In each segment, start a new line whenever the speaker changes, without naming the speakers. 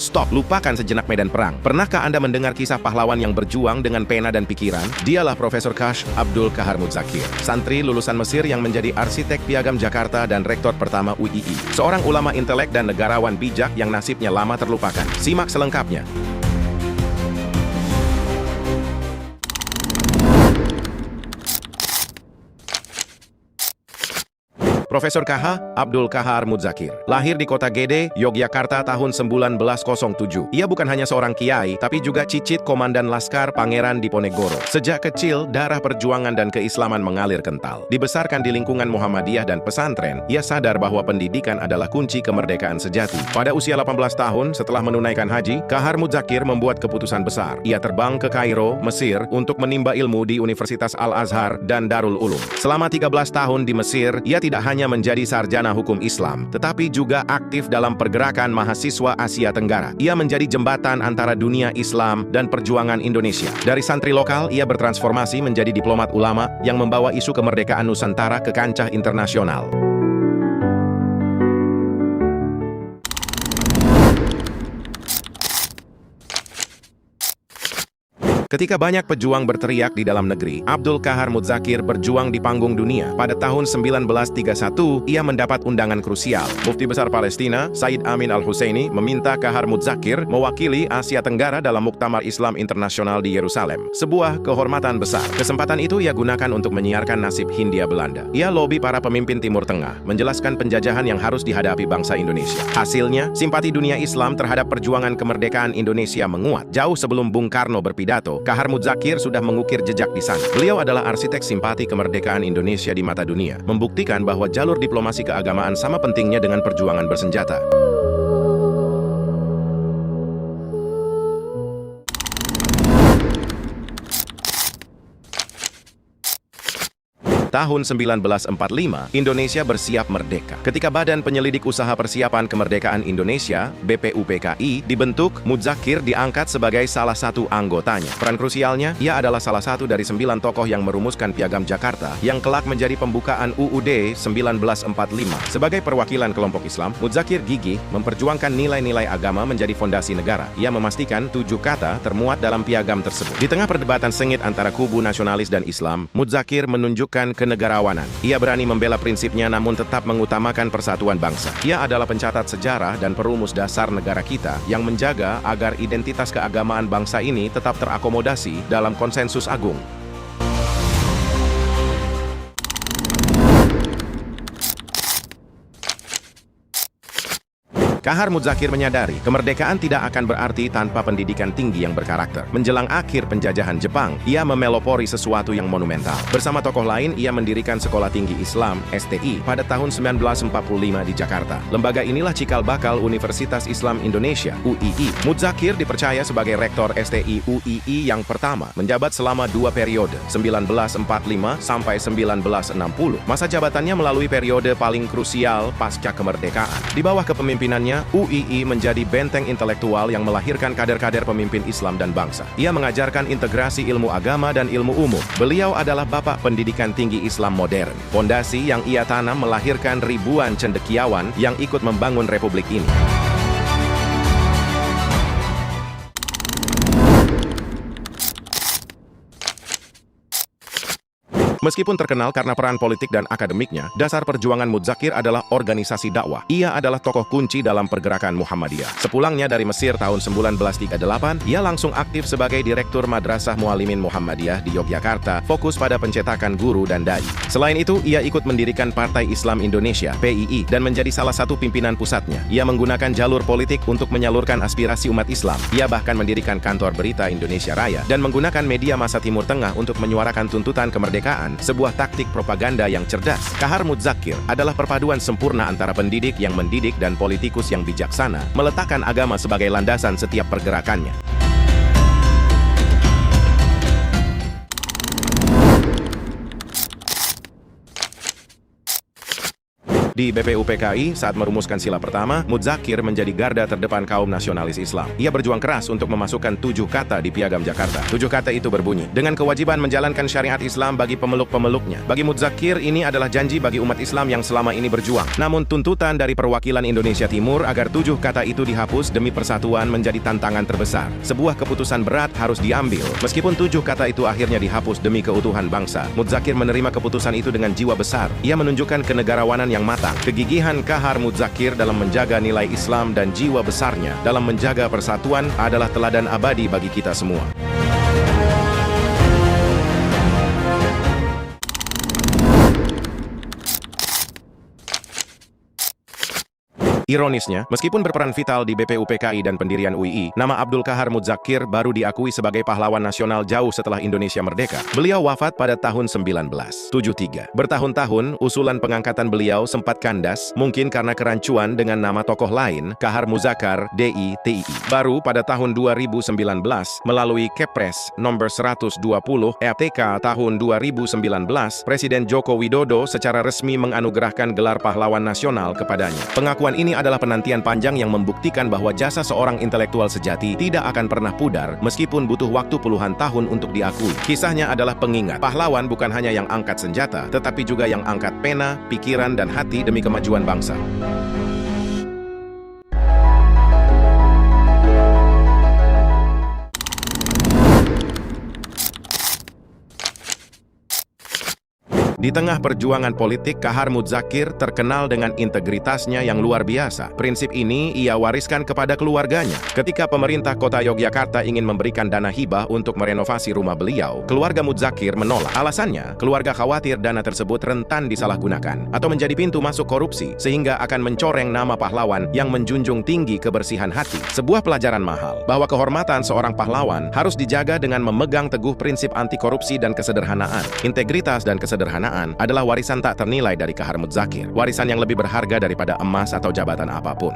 Stop, lupakan sejenak medan perang. Pernahkah Anda mendengar kisah pahlawan yang berjuang dengan pena dan pikiran? Dialah Profesor Kash Abdul Kahar Muzakir, santri lulusan Mesir yang menjadi arsitek Piagam Jakarta dan rektor pertama UII. Seorang ulama intelek dan negarawan bijak yang nasibnya lama terlupakan. Simak selengkapnya. Profesor KH Abdul Kahar Muzakir lahir di kota Gede, Yogyakarta tahun 1907. Ia bukan hanya seorang kiai, tapi juga cicit komandan Laskar Pangeran Diponegoro. Sejak kecil, darah perjuangan dan keislaman mengalir kental. Dibesarkan di lingkungan Muhammadiyah dan pesantren, ia sadar bahwa pendidikan adalah kunci kemerdekaan sejati. Pada usia 18 tahun, setelah menunaikan haji, Kahar Muzakir membuat keputusan besar. Ia terbang ke Kairo, Mesir, untuk menimba ilmu di Universitas Al-Azhar dan Darul Ulum. Selama 13 tahun di Mesir, ia tidak hanya menjadi sarjana hukum Islam, tetapi juga aktif dalam pergerakan mahasiswa Asia Tenggara. Ia menjadi jembatan antara dunia Islam dan perjuangan Indonesia. Dari santri lokal, ia bertransformasi menjadi diplomat ulama yang membawa isu kemerdekaan Nusantara ke kancah internasional. Ketika banyak pejuang berteriak di dalam negeri, Abdul Kahar Muzakir berjuang di panggung dunia. Pada tahun 1931, ia mendapat undangan krusial. Mufti Besar Palestina, Said Amin Al-Husaini, meminta Kahar Muzakir mewakili Asia Tenggara dalam Muktamar Islam Internasional di Yerusalem. Sebuah kehormatan besar. Kesempatan itu ia gunakan untuk menyiarkan nasib Hindia Belanda. Ia lobi para pemimpin Timur Tengah, menjelaskan penjajahan yang harus dihadapi bangsa Indonesia. Hasilnya, simpati dunia Islam terhadap perjuangan kemerdekaan Indonesia menguat. Jauh sebelum Bung Karno berpidato, Kahar Muzakir sudah mengukir jejak di sana. Beliau adalah arsitek simpati kemerdekaan Indonesia di mata dunia, membuktikan bahwa jalur diplomasi keagamaan sama pentingnya dengan perjuangan bersenjata. Tahun 1945, Indonesia bersiap merdeka. Ketika Badan Penyelidik Usaha Persiapan Kemerdekaan Indonesia, BPUPKI, dibentuk, Muzakir diangkat sebagai salah satu anggotanya. Peran krusialnya, ia adalah salah satu dari 9 tokoh yang merumuskan Piagam Jakarta, yang kelak menjadi pembukaan UUD 1945. Sebagai perwakilan kelompok Islam, Muzakir gigih memperjuangkan nilai-nilai agama menjadi fondasi negara. Ia memastikan 7 kata termuat dalam piagam tersebut. Di tengah perdebatan sengit antara kubu nasionalis dan Islam, Muzakir menunjukkan kenegarawanan. Ia berani membela prinsipnya namun tetap mengutamakan persatuan bangsa. Ia adalah pencatat sejarah dan perumus dasar negara kita yang menjaga agar identitas keagamaan bangsa ini tetap terakomodasi dalam konsensus agung. Kahar Muzakir menyadari, kemerdekaan tidak akan berarti tanpa pendidikan tinggi yang berkarakter. Menjelang akhir penjajahan Jepang, ia memelopori sesuatu yang monumental. Bersama tokoh lain, ia mendirikan Sekolah Tinggi Islam, STI, pada tahun 1945 di Jakarta. Lembaga inilah cikal bakal Universitas Islam Indonesia, UII. Muzakir dipercaya sebagai rektor STI UII yang pertama, menjabat selama 2 periode, 1945 sampai 1960. Masa jabatannya melalui periode paling krusial pasca kemerdekaan. Di bawah kepemimpinannya, UII menjadi benteng intelektual yang melahirkan kader-kader pemimpin Islam dan bangsa. Ia mengajarkan integrasi ilmu agama dan ilmu umum. Beliau adalah bapak pendidikan tinggi Islam modern. Fondasi yang ia tanam melahirkan ribuan cendekiawan yang ikut membangun republik ini. Meskipun terkenal karena peran politik dan akademiknya, dasar perjuangan Muzakir adalah organisasi dakwah. Ia adalah tokoh kunci dalam pergerakan Muhammadiyah. Sepulangnya dari Mesir tahun 1938, ia langsung aktif sebagai Direktur Madrasah Muallimin Muhammadiyah di Yogyakarta, fokus pada pencetakan guru dan dai. Selain itu, ia ikut mendirikan Partai Islam Indonesia, PII, dan menjadi salah satu pimpinan pusatnya. Ia menggunakan jalur politik untuk menyalurkan aspirasi umat Islam. Ia bahkan mendirikan kantor berita Indonesia Raya dan menggunakan media massa Timur Tengah untuk menyuarakan tuntutan kemerdekaan, sebuah taktik propaganda yang cerdas. Kahar Muzakir adalah perpaduan sempurna antara pendidik yang mendidik dan politikus yang bijaksana, meletakkan agama sebagai landasan setiap pergerakannya. Di BPUPKI, saat merumuskan sila pertama, Mudzakir menjadi garda terdepan kaum nasionalis Islam. Ia berjuang keras untuk memasukkan 7 kata di Piagam Jakarta. 7 kata itu berbunyi, dengan kewajiban menjalankan syariat Islam bagi pemeluk-pemeluknya. Bagi Mudzakir, ini adalah janji bagi umat Islam yang selama ini berjuang. Namun tuntutan dari perwakilan Indonesia Timur agar 7 kata itu dihapus demi persatuan menjadi tantangan terbesar. Sebuah keputusan berat harus diambil. Meskipun 7 kata itu akhirnya dihapus demi keutuhan bangsa, Mudzakir menerima keputusan itu dengan jiwa besar. Ia menunjukkan kenegarawanan yang matang. Kegigihan Kahar Mudzakir dalam menjaga nilai Islam dan jiwa besarnya dalam menjaga persatuan adalah teladan abadi bagi kita semua. Ironisnya, meskipun berperan vital di BPUPKI dan pendirian UII, nama Abdul Kahar Mudzakir baru diakui sebagai pahlawan nasional jauh setelah Indonesia merdeka. Beliau wafat pada tahun 1973. Bertahun-tahun, usulan pengangkatan beliau sempat kandas, mungkin karena kerancuan dengan nama tokoh lain, Kahar Muzakar, DI. Baru pada tahun 2019, melalui Kepres nomor 120 RTK tahun 2019, Presiden Joko Widodo secara resmi menganugerahkan gelar pahlawan nasional kepadanya. Pengakuan ini adalah penantian panjang yang membuktikan bahwa jasa seorang intelektual sejati tidak akan pernah pudar meskipun butuh waktu puluhan tahun untuk diakui. Kisahnya adalah pengingat. Pahlawan bukan hanya yang angkat senjata, tetapi juga yang angkat pena, pikiran, dan hati demi kemajuan bangsa. Di tengah perjuangan politik, Kahar Mudzakir terkenal dengan integritasnya yang luar biasa. Prinsip ini ia wariskan kepada keluarganya. Ketika pemerintah kota Yogyakarta ingin memberikan dana hibah untuk merenovasi rumah beliau, keluarga Mudzakir menolak. Alasannya, keluarga khawatir dana tersebut rentan disalahgunakan atau menjadi pintu masuk korupsi, sehingga akan mencoreng nama pahlawan yang menjunjung tinggi kebersihan hati. Sebuah pelajaran mahal, bahwa kehormatan seorang pahlawan harus dijaga dengan memegang teguh prinsip anti korupsi dan kesederhanaan. Integritas dan kesederhanaan adalah warisan tak ternilai dari Kahar Mudzakir, warisan yang lebih berharga daripada emas atau jabatan apapun.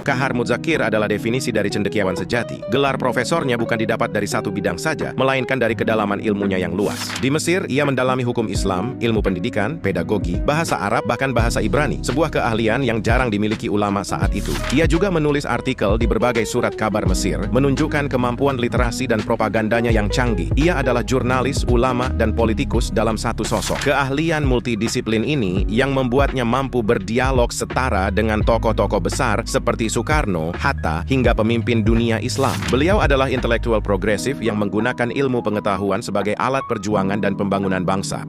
Kahar Mudzakir adalah definisi dari cendekiawan sejati. Gelar profesornya bukan didapat dari satu bidang saja, melainkan dari kedalaman ilmunya yang luas. Di Mesir, ia mendalami hukum Islam, ilmu pendidikan, pedagogi, bahasa Arab, bahkan bahasa Ibrani, sebuah keahlian yang jarang dimiliki ulama saat itu. Ia juga menulis artikel di berbagai surat kabar Mesir, menunjukkan kemampuan literasi dan propagandanya yang canggih. Ia adalah jurnalis, ulama, dan politikus dalam satu sosok. Keahlian multidisiplin ini yang membuatnya mampu berdialog setara dengan tokoh-tokoh besar seperti Soekarno, Hatta, hingga pemimpin dunia Islam. Beliau adalah intelektual progresif yang menggunakan ilmu pengetahuan sebagai alat perjuangan dan pembangunan bangsa.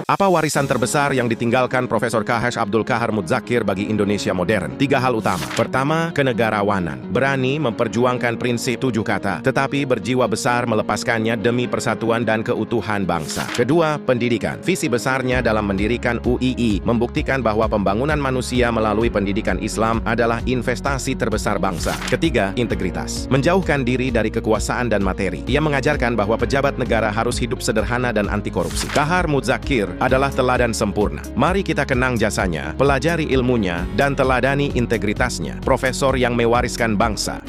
Apa warisan terbesar yang ditinggalkan Profesor K.H. Abdul Kahar Mudzakir bagi Indonesia modern? 3 hal utama. Pertama, kenegarawanan. Berani memperjuangkan prinsip 7 kata, tetapi berjiwa besar melepaskannya demi persatuan dan keutuhan bangsa. Kedua, pendidikan. Visi besarnya dalam mendirikan UII membuktikan bahwa pembangunan manusia melalui pendidikan Islam adalah investasi terbesar bangsa. Ketiga, integritas. Menjauhkan diri dari kekuasaan dan materi. Ia mengajarkan bahwa pejabat negara harus hidup sederhana dan anti korupsi. Kahar Mudzakir adalah teladan sempurna. Mari kita kenang jasanya, pelajari ilmunya, dan teladani integritasnya. Profesor yang mewariskan bangsa.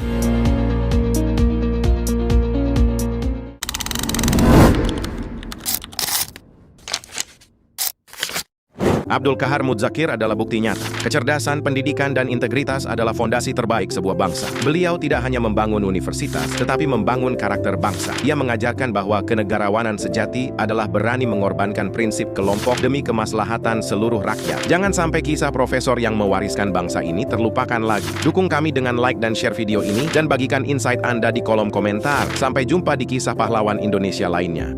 Abdul Kahar Mudzakir adalah bukti nyata. Kecerdasan, pendidikan, dan integritas adalah fondasi terbaik sebuah bangsa. Beliau tidak hanya membangun universitas, tetapi membangun karakter bangsa. Ia mengajarkan bahwa kenegarawanan sejati adalah berani mengorbankan prinsip kelompok demi kemaslahatan seluruh rakyat. Jangan sampai kisah profesor yang mewariskan bangsa ini terlupakan lagi. Dukung kami dengan like dan share video ini, dan bagikan insight Anda di kolom komentar. Sampai jumpa di kisah pahlawan Indonesia lainnya.